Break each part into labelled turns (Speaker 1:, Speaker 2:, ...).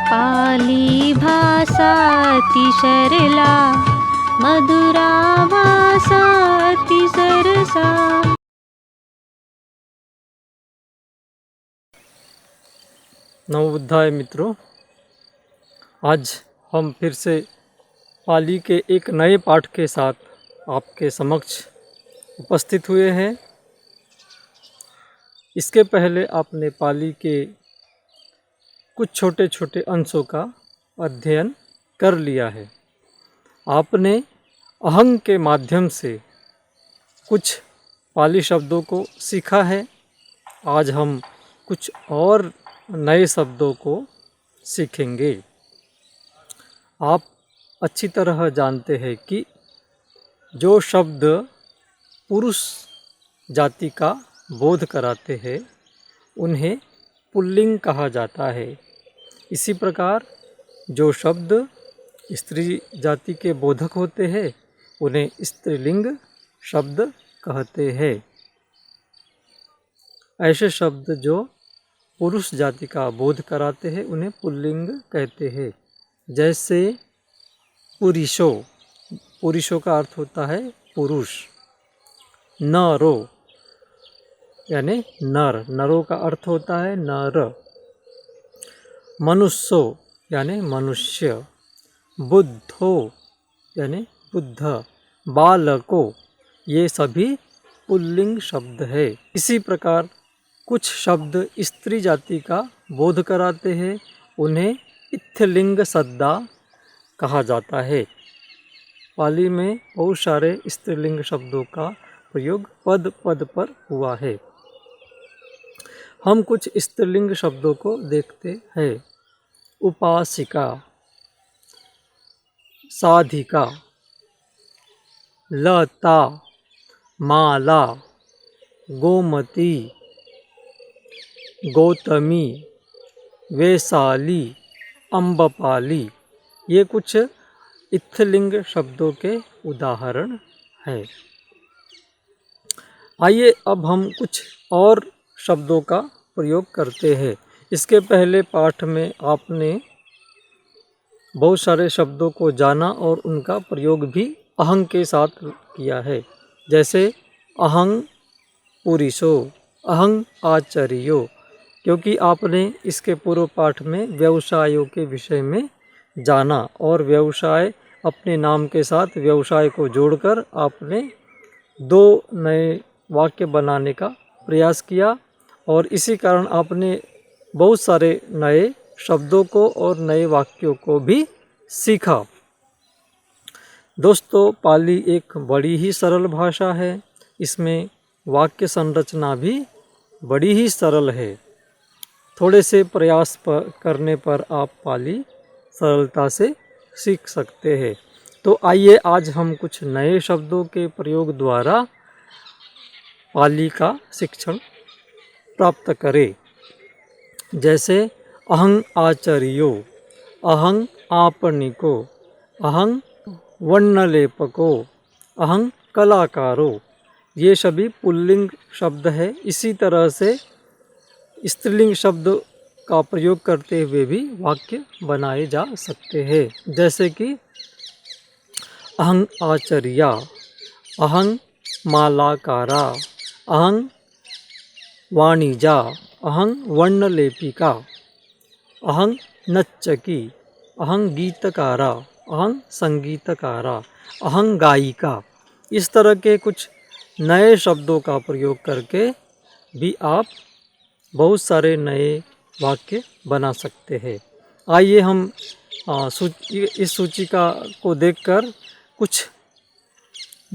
Speaker 1: पाली भाषा अति सरला, मधुरा भाषा अति सरसा।
Speaker 2: नवोध्याय मित्रों, आज हम फिर से पाली के एक नए पाठ के साथ आपके समक्ष उपस्थित हुए हैं। इसके पहले आपने पाली के कुछ छोटे छोटे अंशों का अध्ययन कर लिया है। आपने अहंग के माध्यम से कुछ पाली शब्दों को सीखा है। आज हम कुछ और नए शब्दों को सीखेंगे। आप अच्छी तरह जानते हैं कि जो शब्द पुरुष जाति का बोध कराते हैं उन्हें पुल्लिंग कहा जाता है। इसी प्रकार जो शब्द स्त्री जाति के बोधक होते हैं उन्हें स्त्रीलिंग शब्द कहते हैं। ऐसे शब्द जो पुरुष जाति का बोध कराते हैं उन्हें पुल्लिंग कहते हैं। जैसे पुरुषो, पुरुषों का अर्थ होता है पुरुष। नरो यानी नर, नरों का अर्थ होता है नर। मनुष्यो यानी मनुष्य। बुद्धो यानी बुद्ध। बालको, ये सभी पुल्लिंग शब्द है। इसी प्रकार कुछ शब्द स्त्री जाति का बोध कराते हैं, उन्हें इत्थलिंग सद्दा कहा जाता है। पाली में बहुत सारे स्त्रीलिंग शब्दों का प्रयोग पद पद पर हुआ है। हम कुछ स्त्रीलिंग शब्दों को देखते हैं। उपासिका, साधिका, लता, माला, गोमती, गौतमी, वैशाली, अम्बपाली, ये कुछ इत्थलिंग शब्दों के उदाहरण हैं। आइए अब हम कुछ और शब्दों का प्रयोग करते हैं। इसके पहले पाठ में आपने बहुत सारे शब्दों को जाना और उनका प्रयोग भी अहंग के साथ किया है। जैसे अहंग पुरुषो, अहंग आचार्यो, क्योंकि आपने इसके पूर्व पाठ में व्यवसायों के विषय में जाना और व्यवसाय अपने नाम के साथ व्यवसाय को जोड़कर आपने दो नए वाक्य बनाने का प्रयास किया और इसी कारण आपने बहुत सारे नए शब्दों को और नए वाक्यों को भी सीखा। दोस्तों, पाली एक बड़ी ही सरल भाषा है। इसमें वाक्य संरचना भी बड़ी ही सरल है। थोड़े से प्रयास करने पर आप पाली सरलता से सीख सकते हैं। तो आइए आज हम कुछ नए शब्दों के प्रयोग द्वारा पाली का शिक्षण प्राप्त करें। जैसे अहंग आचार्यो, अहंग आपनिको, अहंग वर्णलेपको, अहंग कलाकारो, ये सभी पुल्लिंग शब्द है। इसी तरह से स्त्रीलिंग शब्द का प्रयोग करते हुए भी वाक्य बनाए जा सकते हैं। जैसे कि अहंग आचार्या, अहंग मालाकारा, अहंग वाणिजा, अहंग वर्णलेपिका, अहंग नच्चकी, अहंग गीतकारा, अहंग संगीतकारा, अहंग गायिका। इस तरह के कुछ नए शब्दों का प्रयोग करके भी आप बहुत सारे नए वाक्य बना सकते हैं। आइए हम इस सूचिका को देखकर कुछ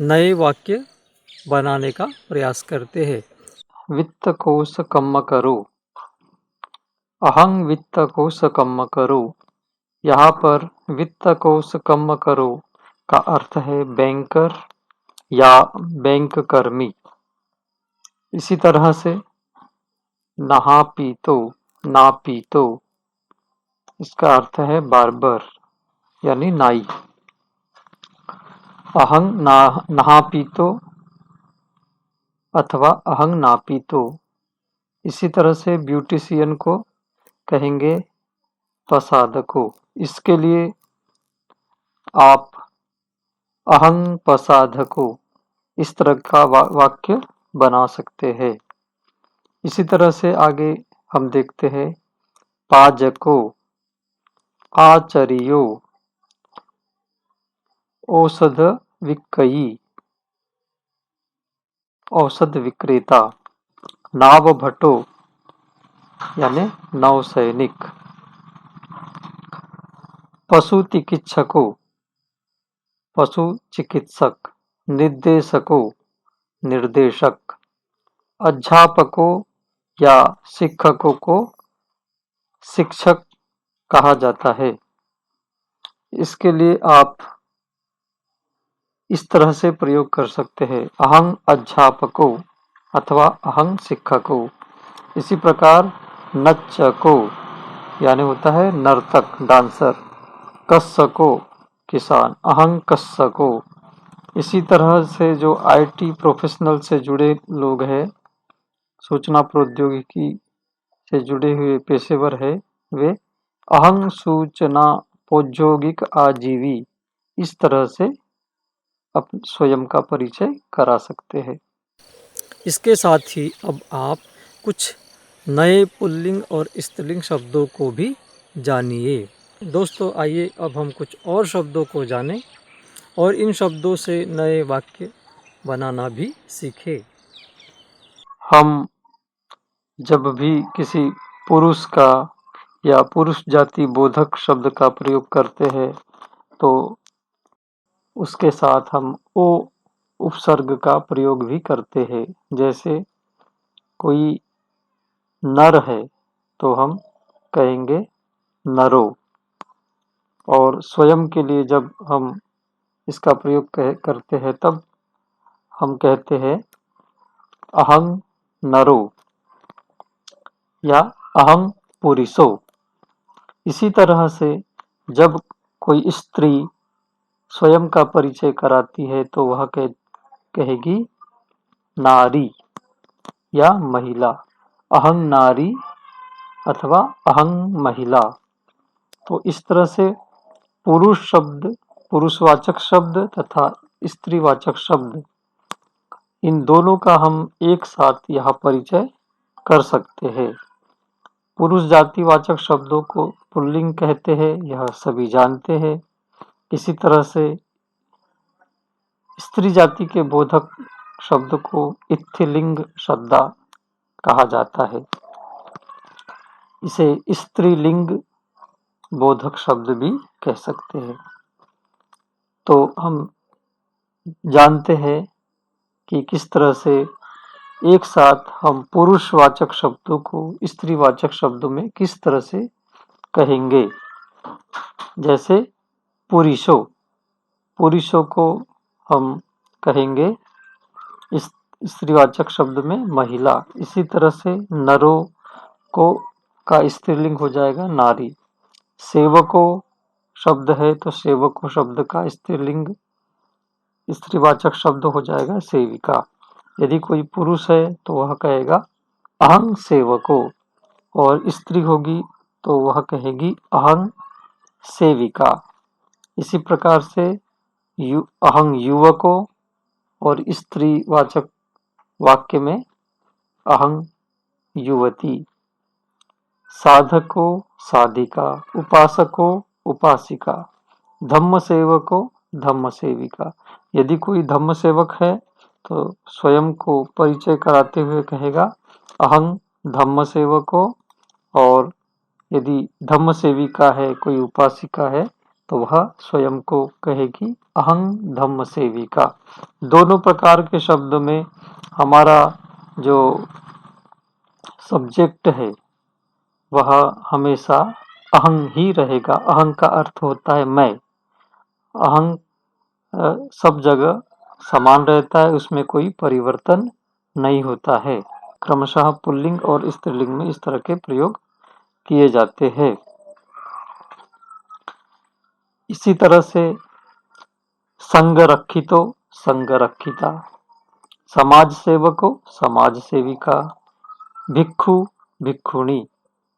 Speaker 2: नए वाक्य बनाने का प्रयास करते हैं। वित्तकोश कम्म करो, अहंग वित्तकोश कम्म करो। यहाँ पर वित्तकोश कम्म करो का अर्थ है बैंकर या बैंक कर्मी। इसी तरह से नहा पीतो, ना पीतो, इसका अर्थ है बार्बर यानी नाई। अहंग नहा पीतो अथवा अहंग ना पीतो। इसी तरह से ब्यूटिशियन को कहेंगे पसाधको। इसके लिए आप अहं पसाधको इस तरह का वाक्य बना सकते हैं। इसी तरह से आगे हम देखते हैं पाजको, आचरियो, औषध विकयी, औषध विक्रेता, नाव भट्टो यानी नौसैनिक, पशु चिकित्सको, पशु चिकित्सक, निर्देशको, निर्देशक, अध्यापकों या शिक्षकों को शिक्षक कहा जाता है। इसके लिए आप इस तरह से प्रयोग कर सकते हैं अहं अध्यापको अथवा अहं शिक्षको। इसी प्रकार नच्चको यानी होता है नर्तक डांसर, कस्सको किसान, अहं कस्सको। इसी तरह से जो आईटी प्रोफेशनल से जुड़े लोग हैं, सूचना प्रौद्योगिकी से जुड़े हुए पेशेवर है, वे अहं सूचना प्रौद्योगिक आजीवी इस तरह से अपने स्वयं का परिचय करा सकते हैं। इसके साथ ही अब आप कुछ नए पुल्लिंग और स्त्रीलिंग शब्दों को भी जानिए। दोस्तों आइए अब हम कुछ और शब्दों को जानें और इन शब्दों से नए वाक्य बनाना भी सीखें। हम जब भी किसी पुरुष का या पुरुष जाति बोधक शब्द का प्रयोग करते हैं तो उसके साथ हम ओ उपसर्ग का प्रयोग भी करते हैं। जैसे कोई नर है तो हम कहेंगे नरो, और स्वयं के लिए जब हम इसका प्रयोग करते हैं तब हम कहते हैं अहं नरो या अहं पुरुषो। इसी तरह से जब कोई स्त्री स्वयं का परिचय कराती है तो वह कहेगी नारी या महिला, अहं नारी अथवा अहं महिला। तो इस तरह से पुरुष शब्द, पुरुषवाचक शब्द तथा स्त्रीवाचक शब्द, इन दोनों का हम एक साथ यहाँ परिचय कर सकते हैं। पुरुष जातिवाचक शब्दों को पुल्लिंग कहते हैं, यह सभी जानते हैं। इसी तरह से स्त्री जाति के बोधक शब्द को स्त्रीलिंग शब्द कहा जाता है। इसे स्त्रीलिंग बोधक शब्द भी कह सकते हैं। तो हम जानते हैं कि किस तरह से एक साथ हम पुरुषवाचक शब्दों को स्त्रीवाचक शब्दों में किस तरह से कहेंगे। जैसे पुरुषो, पुरुषों को हम कहेंगे इस स्त्रीवाचक शब्द में महिला। इसी तरह से नरो को का स्त्रीलिंग हो जाएगा नारी। सेवको शब्द है तो सेवको शब्द का स्त्रीलिंग स्त्रीवाचक शब्द हो जाएगा सेविका। यदि कोई पुरुष है तो वह कहेगा अहं सेवको, और स्त्री होगी तो वह कहेगी अहं सेविका। इसी प्रकार से अहं युवको और स्त्रीवाचक वाक्य में अहं युवती। साधको साधिका, उपासको उपासिका, धम्म सेवको धम्म सेविका। यदि कोई धम्म सेवक है तो स्वयं को परिचय कराते हुए कहेगा अहं धम्म सेवको, और यदि धम्म सेविका है, कोई उपासिका है, तो वह स्वयं को कहेगी अहं धम्म सेविका। दोनों प्रकार के शब्द में हमारा जो सब्जेक्ट है वह हमेशा अहं ही रहेगा। अहं का अर्थ होता है मैं। अहं सब जगह समान रहता है, उसमें कोई परिवर्तन नहीं होता है। क्रमशः पुल्लिंग और स्त्रीलिंग में इस तरह के प्रयोग किए जाते हैं। इसी तरह से संगरक्षितो संगरक्षिता, समाज सेवको समाज सेविका, भिक्षु भिक्षुणी,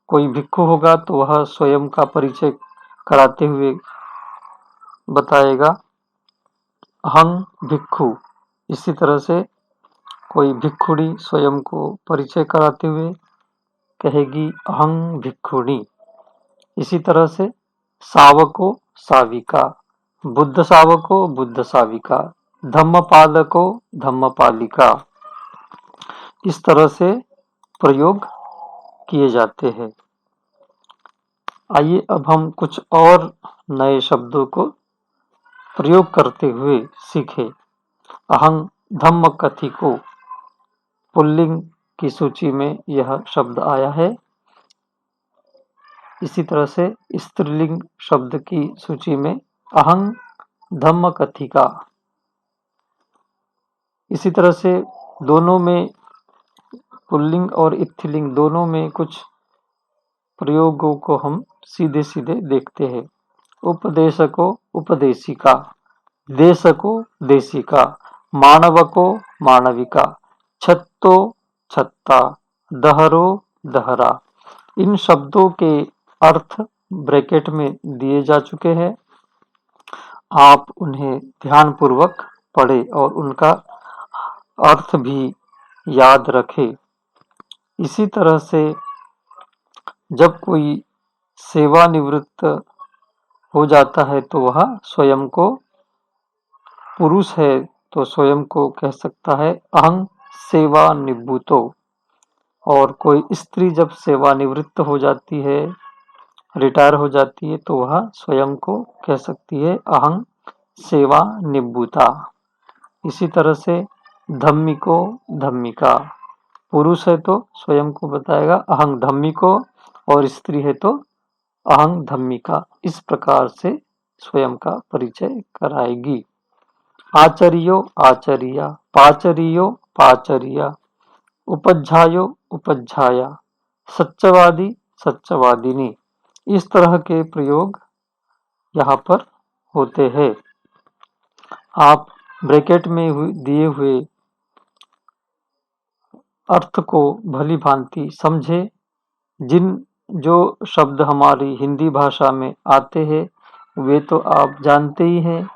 Speaker 2: कोई भिक्षु होगा तो वह स्वयं का परिचय कराते हुए बताएगा अहं भिक्षु। इसी तरह से कोई भिक्षुणी स्वयं को परिचय कराते हुए कहेगी अहं भिक्षुणी। इसी तरह से सावको साविका, बुद्ध सावको बुद्ध साविका, धम्मपालको धम्मपालिका, इस तरह से प्रयोग किए जाते हैं। आइए अब हम कुछ और नए शब्दों को प्रयोग करते हुए सीखें। अहं धम्म कथिको, पुल्लिंग की सूची में यह शब्द आया है। इसी तरह से स्त्रीलिंग शब्द की सूची में अहं धम्म कथिका। इसी तरह से दोनों में, पुल्लिंग और स्त्रीलिंग दोनों में कुछ प्रयोगों को हम सीधे सीधे देखते हैं। उपदेशको उपदेशिका, देशको देशिका, मानवको मानविका, छत्तो छत्ता, दहरो दहरा। इन शब्दों के अर्थ ब्रैकेट में दिए जा चुके हैं। आप उन्हें ध्यानपूर्वक पढ़ें और उनका अर्थ भी याद रखें। इसी तरह से जब कोई सेवानिवृत्त हो जाता है तो वह स्वयं को, पुरुष है तो स्वयं को कह सकता है अहं सेवानिवृत्तो, और कोई स्त्री जब सेवानिवृत्त हो जाती है, रिटायर हो जाती है, तो वह स्वयं को कह सकती है अहं सेवानिवृत्ता। इसी तरह से धम्मिको धम्मिका, पुरुष है तो स्वयं को बताएगा अहं धम्मिको, और स्त्री है तो अहं धम्मिका। इस प्रकार से स्वयं का परिचय कराएगी। आचर्यो आचर्या, पाचरियो पाचरिया, उपज्झायो उपज्झाया, सत्यवादी सत्यवादिनी। इस तरह के प्रयोग यहाँ पर होते हैं। आप ब्रैकेट में दिए हुए अर्थ को भली भांति समझे। जो शब्द हमारी हिंदी भाषा में आते हैं वे तो आप जानते ही हैं,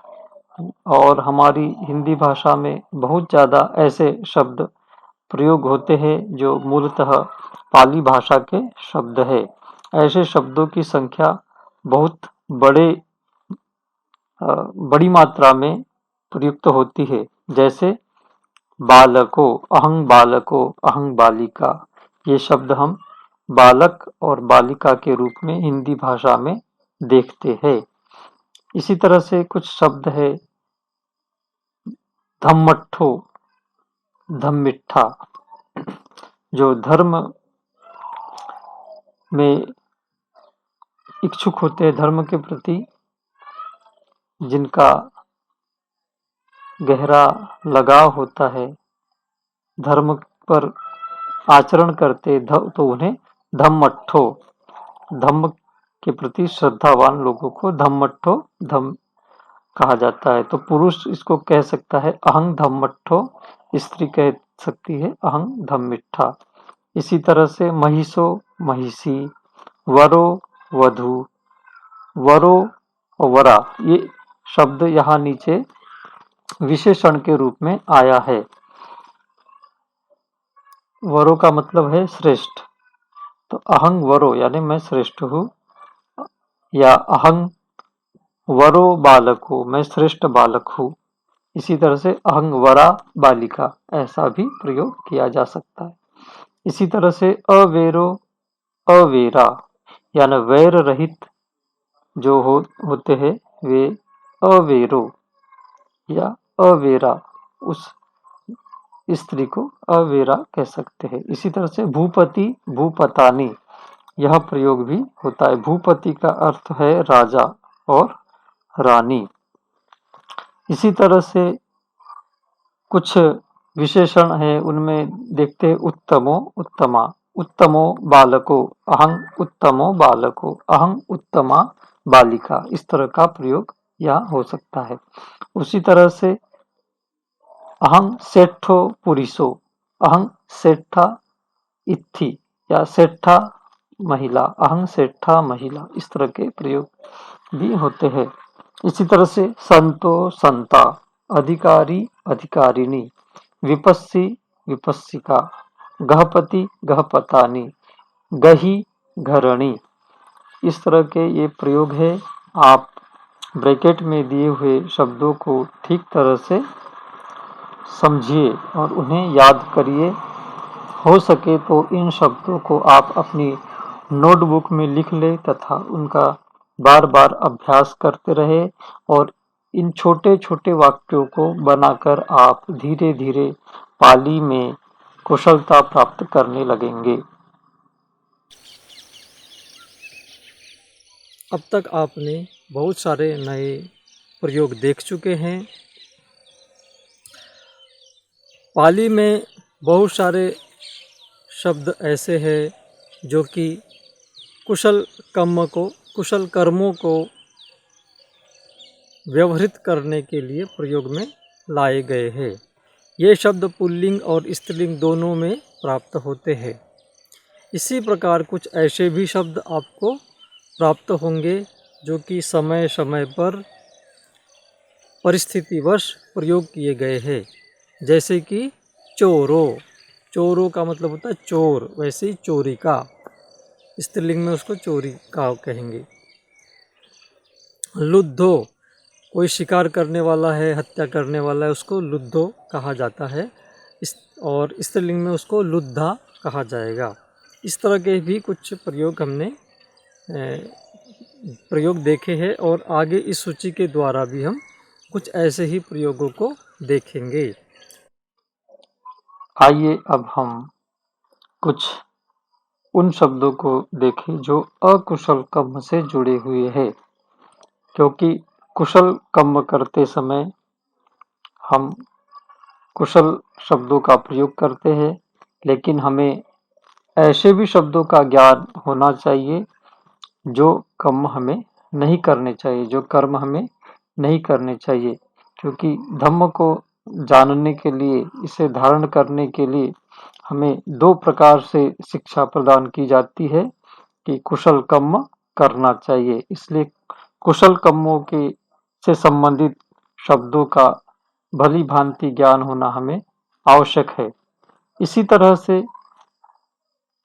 Speaker 2: और हमारी हिंदी भाषा में बहुत ज़्यादा ऐसे शब्द प्रयोग होते हैं जो मूलतः पाली भाषा के शब्द है। ऐसे शब्दों की संख्या बहुत बड़ी मात्रा में प्रयुक्त होती है। जैसे बालको, अहं बालको, अहं बालिका, ये शब्द हम बालक और बालिका के रूप में हिंदी भाषा में देखते हैं। इसी तरह से कुछ शब्द है धम्मट्ठो, धम्मिट्ठा, जो धर्म में इच्छुक होते हैं, धर्म के प्रति जिनका गहरा लगाव होता है, धर्म पर आचरण करते तो उन्हें धम्मट्ठो, धम्म के प्रति श्रद्धावान लोगों को धम्मट्ठो धम्म कहा जाता है। तो पुरुष इसको कह सकता है अहं धम्मट्ठो, स्त्री कह सकती है अहं धम्मिट्ठा। इसी तरह से महिषो महिषी, वरो वधु, वरो और वरा, ये शब्द यहाँ नीचे विशेषण के रूप में आया है। वरो का मतलब है श्रेष्ठ, तो अहं वरो यानी मैं श्रेष्ठ हूँ, या अहं वरो बालको, मैं श्रेष्ठ बालक हूँ। इसी तरह से अहं वरा बालिका, ऐसा भी प्रयोग किया जा सकता है। इसी तरह से अवेरो अवेरा, यानी वैर रहित जो होते हैं वे अवेरो या अवेरा, उस स्त्री को अवेरा कह सकते हैं। इसी तरह से भूपति भूपतानी, यह प्रयोग भी होता है। भूपति का अर्थ है राजा और रानी। इसी तरह से कुछ विशेषण है, उनमें देखते हैं उत्तमो उत्तमा, उत्तमो बालको, अहं उत्तमो बालको, अहं उत्तमा बालिका, इस तरह का प्रयोग यहाँ हो सकता है। उसी तरह से अहं सेठो पुरुषो, अहं सेठा इत्थि या सेठा महिला, अहं से ठा महिला, इस तरह के प्रयोग भी होते हैं। इसी तरह से संतो संता, अधिकारी अधिकारिणी, विपस्सी विपस्सिका, गहपति गहपतानी, गही घरणी, इस तरह के ये प्रयोग है। आप ब्रैकेट में दिए हुए शब्दों को ठीक तरह से समझिए और उन्हें याद करिए। हो सके तो इन शब्दों को आप अपनी नोटबुक में लिख लें तथा उनका बार बार अभ्यास करते रहे और इन छोटे छोटे वाक्यों को बनाकर आप धीरे धीरे पाली में कुशलता प्राप्त करने लगेंगे। अब तक आपने बहुत सारे नए प्रयोग देख चुके हैं। पाली में बहुत सारे शब्द ऐसे हैं जो कि कुशल कर्मों को व्यवहृत करने के लिए प्रयोग में लाए गए हैं। ये शब्द पुल्लिंग और स्त्रीलिंग दोनों में प्राप्त होते हैं। इसी प्रकार कुछ ऐसे भी शब्द आपको प्राप्त होंगे जो कि समय समय पर परिस्थितिवश प्रयोग किए गए हैं। जैसे कि चोरो, चोरों का मतलब होता है चोर, वैसे ही चोरी का, स्त्रीलिंग में उसको चोरी का कहेंगे। लुद्धो, कोई शिकार करने वाला है, हत्या करने वाला है, उसको लुद्धो कहा जाता है और स्त्रीलिंग में उसको लुद्धा कहा जाएगा। इस तरह के भी कुछ प्रयोग हमने प्रयोग देखे हैं और आगे इस सूची के द्वारा भी हम कुछ ऐसे ही प्रयोगों को देखेंगे। आइए अब हम कुछ उन शब्दों को देखें जो अकुशल कर्म से जुड़े हुए हैं, क्योंकि कुशल कर्म करते समय हम कुशल शब्दों का प्रयोग करते हैं, लेकिन हमें ऐसे भी शब्दों का ज्ञान होना चाहिए जो कर्म हमें नहीं करने चाहिए, जो कर्म हमें नहीं करने चाहिए। क्योंकि धम्म को जानने के लिए, इसे धारण करने के लिए हमें दो प्रकार से शिक्षा प्रदान की जाती है कि कुशल कर्म करना चाहिए। इसलिए कुशल कर्मों के से संबंधित शब्दों का भली भांति ज्ञान होना हमें आवश्यक है। इसी तरह से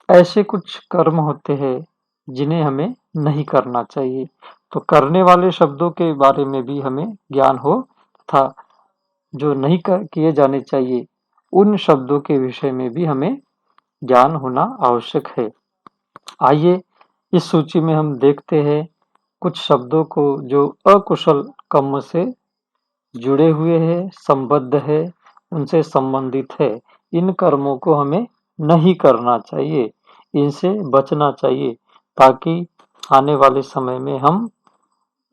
Speaker 2: ऐसे कुछ कर्म होते हैं जिन्हें हमें नहीं करना चाहिए, तो करने वाले शब्दों के बारे में भी हमें ज्ञान हो तथा जो नहीं किए जाने चाहिए उन शब्दों के विषय में भी हमें ज्ञान होना आवश्यक है। आइए इस सूची में हम देखते हैं कुछ शब्दों को जो अकुशल कर्म से जुड़े हुए हैं, संबद्ध है, उनसे संबंधित है। इन कर्मों को हमें नहीं करना चाहिए, इनसे बचना चाहिए, ताकि आने वाले समय में हम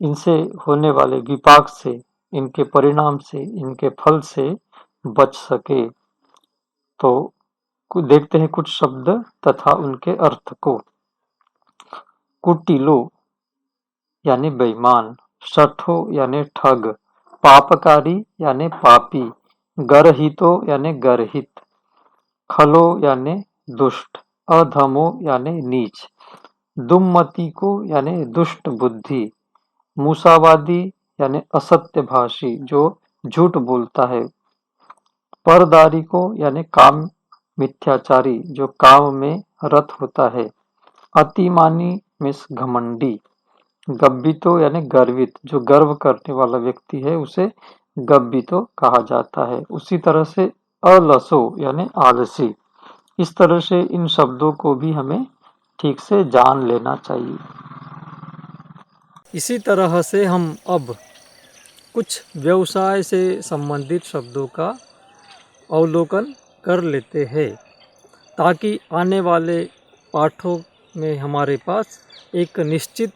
Speaker 2: इनसे होने वाले विपाक से, इनके परिणाम से, इनके फल से बच सके। तो देखते हैं कुछ शब्द तथा उनके अर्थ को। कुटिलो यानी बेईमान, शठो यानी ठग, पापकारी यानी पापी, गर्हितो यानी गर्हित, खलो यानी दुष्ट, अधमो यानी नीच, दुम्मति को यानी दुष्ट बुद्धि, मूसावादी यानी असत्यभाषी जो झूठ बोलता है, परदारी को यानी काम मिथ्याचारी जो काम में रत होता है, अतिमानी मीन्स घमंडी, गब्बितो यानी गर्वित जो गर्व करने वाला व्यक्ति है उसे गब्बितो कहा जाता है। उसी तरह से अलसो यानी आलसी। इस तरह से इन शब्दों को भी हमें ठीक से जान लेना चाहिए। इसी तरह से हम अब कुछ व्यवसाय से संबंधित शब्दों का अवलोकन कर लेते हैं, ताकि आने वाले पाठों में हमारे पास एक निश्चित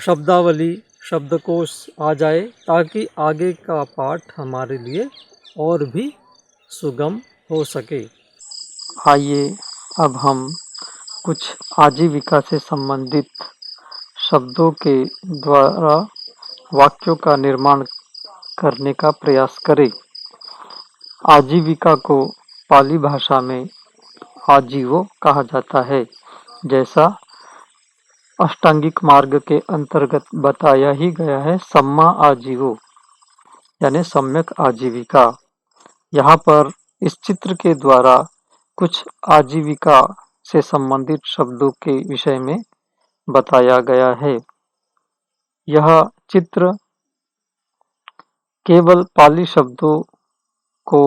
Speaker 2: शब्दावली, शब्दकोश आ जाए, ताकि आगे का पाठ हमारे लिए और भी सुगम हो सके। आइए अब हम कुछ आजीविका से संबंधित शब्दों के द्वारा वाक्यों का निर्माण करने का प्रयास करें। आजीविका को पाली भाषा में आजीवो कहा जाता है, जैसा अष्टांगिक मार्ग के अंतर्गत बताया ही गया है। सम्मा आजीवो यानी सम्यक आजीविका। यहाँ पर इस चित्र के द्वारा कुछ आजीविका से संबंधित शब्दों के विषय में बताया गया है। यह चित्र केवल पाली शब्दों को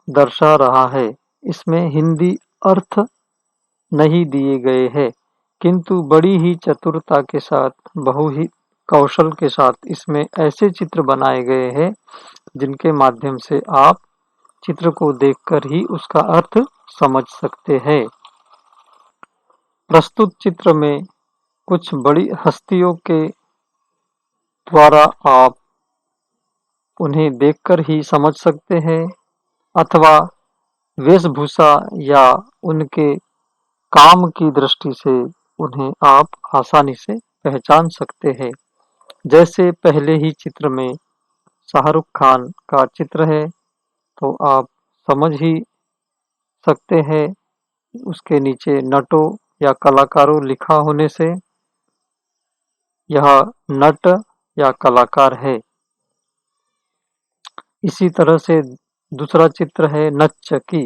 Speaker 2: दर्शा रहा है, इसमें हिंदी अर्थ नहीं दिए गए हैं, किंतु बड़ी ही चतुरता के साथ, बहु ही कौशल के साथ इसमें ऐसे चित्र बनाए गए हैं जिनके माध्यम से आप चित्र को देखकर ही उसका अर्थ समझ सकते हैं। प्रस्तुत चित्र में कुछ बड़ी हस्तियों के द्वारा आप उन्हें देखकर ही समझ सकते हैं, अथवा वेशभूषा या उनके काम की दृष्टि से उन्हें आप आसानी से पहचान सकते हैं। जैसे पहले ही चित्र में शाहरुख खान का चित्र है, तो आप समझ ही सकते हैं उसके नीचे नटों या कलाकारों लिखा होने से यह नट या कलाकार है। इसी तरह से दूसरा चित्र है नच्चकी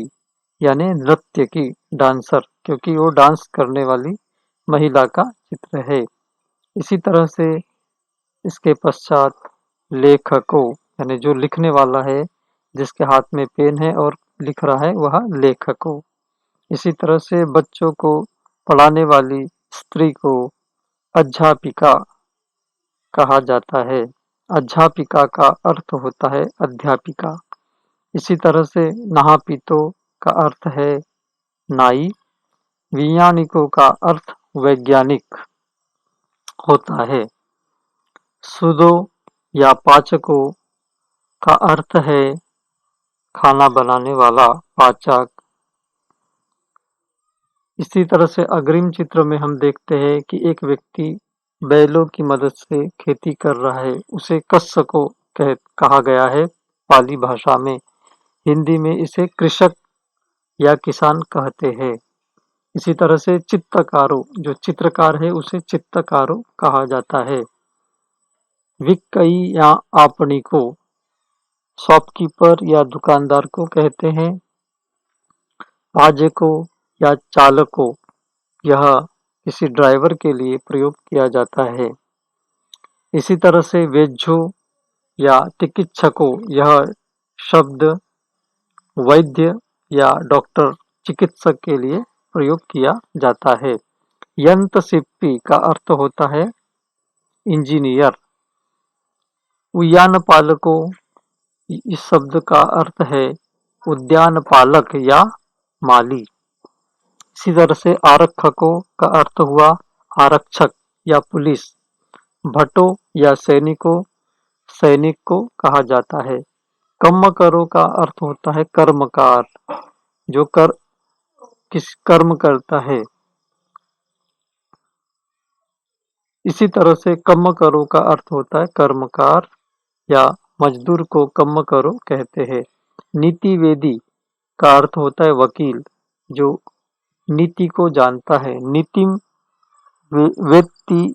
Speaker 2: यानी नृत्य की, डांसर, क्योंकि वो डांस करने वाली महिला का चित्र है। इसी तरह से इसके पश्चात लेखकों यानी जो लिखने वाला है, जिसके हाथ में पेन है और लिख रहा है, वह लेखकों। इसी तरह से बच्चों को पढ़ाने वाली स्त्री को अध्यापिका कहा जाता है। अध्यापिका का अर्थ होता है अध्यापिका। इसी तरह से नहापीतो का अर्थ है नाई। वैज्ञानिकों का अर्थ वैज्ञानिक होता है। सुदो या पाचको का अर्थ है खाना बनाने वाला, पाचक। इसी तरह से अग्रिम चित्र में हम देखते हैं कि एक व्यक्ति बैलों की मदद से खेती कर रहा है, उसे कस्सको कहा गया है पाली भाषा में। हिंदी में इसे कृषक या किसान कहते हैं। इसी तरह से चित्तकारो, जो चित्रकार है उसे चित्तकारो कहा जाता है। विक्कई या आपनी को शॉपकीपर या दुकानदार को कहते हैं। पाजेको या चालको, यह किसी ड्राइवर के लिए प्रयोग किया जाता है। इसी तरह से वेज्जो या चिकित्सको, यह शब्द वैद्य या डॉक्टर, चिकित्सक के लिए प्रयोग किया जाता है। यंत्रशिल्पी का अर्थ होता है इंजीनियर। उद्यान पालको, इस शब्द का अर्थ है उद्यान पालक या माली। इसी तरह से आरक्षकों का अर्थ हुआ आरक्षक या पुलिस। भट्टो या सैनिकों, सैनिक को कहा जाता है। कर्मकरों का अर्थ होता है कर्मकार, जो किस कर्म करता है। इसी तरह से कर्मकरों का अर्थ होता है कर्मकार या मजदूर को कर्मकरो कहते हैं। नीतिवेदी का अर्थ होता है वकील, जो नीति को जानता है। नीतिम वेत्ति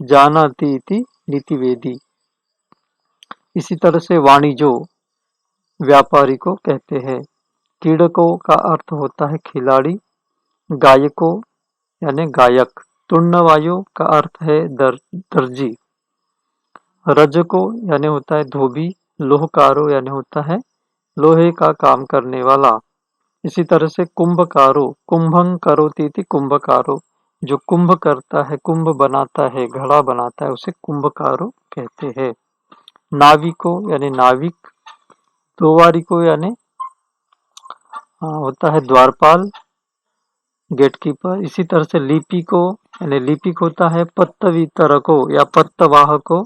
Speaker 2: जानाति इति नीतिवेदी। इसी तरह से वाणिजो, व्यापारी को कहते हैं। क्रीडकों का अर्थ होता है खिलाड़ी। गायको यानी गायक। तुर्णवायो का अर्थ है दर्जी। रजको यानी होता है धोबी। लोहकारो यानी होता है लोहे का काम करने वाला। इसी तरह से कुंभकारो, कुंभं करोति इति कुंभकारो, जो कुंभ करता है, कुंभ बनाता है, घड़ा बनाता है, उसे कुंभकारो कहते हैं। नाविको यानी नाविक। द्वारिको यानी होता है द्वारपाल, गेटकीपर। इसी तरह से लिपिको यानी लिपिक होता है पत्र वितरको या पत्रवाहको,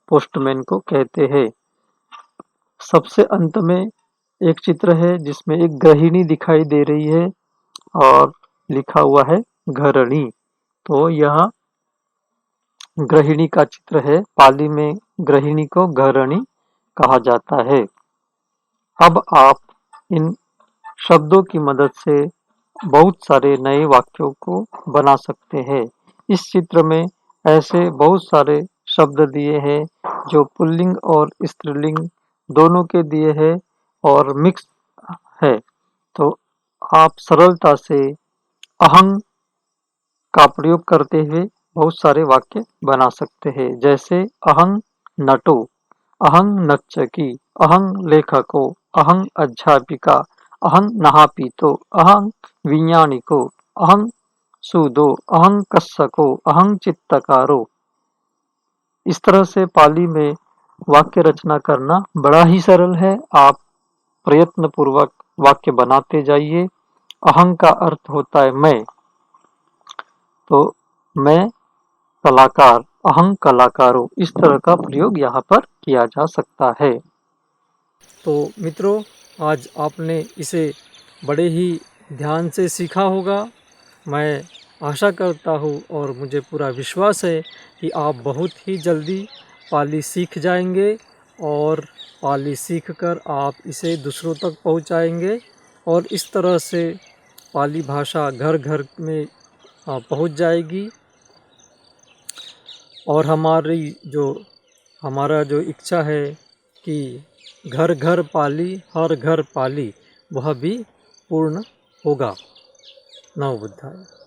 Speaker 2: पोस्टमैन को कहते हैं। सबसे अंत में एक चित्र है जिसमें एक गृहिणी दिखाई दे रही है और लिखा हुआ है घरणी। तो यह गृहिणी का चित्र है। पाली में गृहिणी को घरणी कहा जाता है। अब आप इन शब्दों की मदद से बहुत सारे नए वाक्यों को बना सकते हैं। इस चित्र में ऐसे बहुत सारे शब्द दिए हैं जो पुल्लिंग और स्त्रीलिंग दोनों के दिए हैं और मिक्स है। तो आप सरलता से अहंग का प्रयोग करते हुए बहुत सारे वाक्य बना सकते हैं। जैसे अहं नटो, अहं नर्तकी, अहं लेखको, अहं अध्यापिका, अहं नहापीतो, अहं विज्ञानिको, अहं सूदो, अहं कस्सको, अहं चित्तकारो। इस तरह से पाली में वाक्य रचना करना बड़ा ही सरल है। आप प्रयत्न पूर्वक वाक्य बनाते जाइए। अहं का अर्थ होता है मैं, तो मैं कलाकार, अहं कलाकारो, इस तरह का प्रयोग यहाँ पर किया जा सकता है। तो मित्रों, आज आपने इसे बड़े ही ध्यान से सीखा होगा। मैं आशा करता हूँ और मुझे पूरा विश्वास है कि आप बहुत ही जल्दी पाली सीख जाएंगे और पाली सीखकर आप इसे दूसरों तक पहुँचाएंगे और इस तरह से पाली भाषा घर घर में पहुँच जाएगी। और हमारा जो इच्छा है कि घर घर पाली, हर घर पाली, वह भी पूर्ण होगा। नमो बुद्धाय।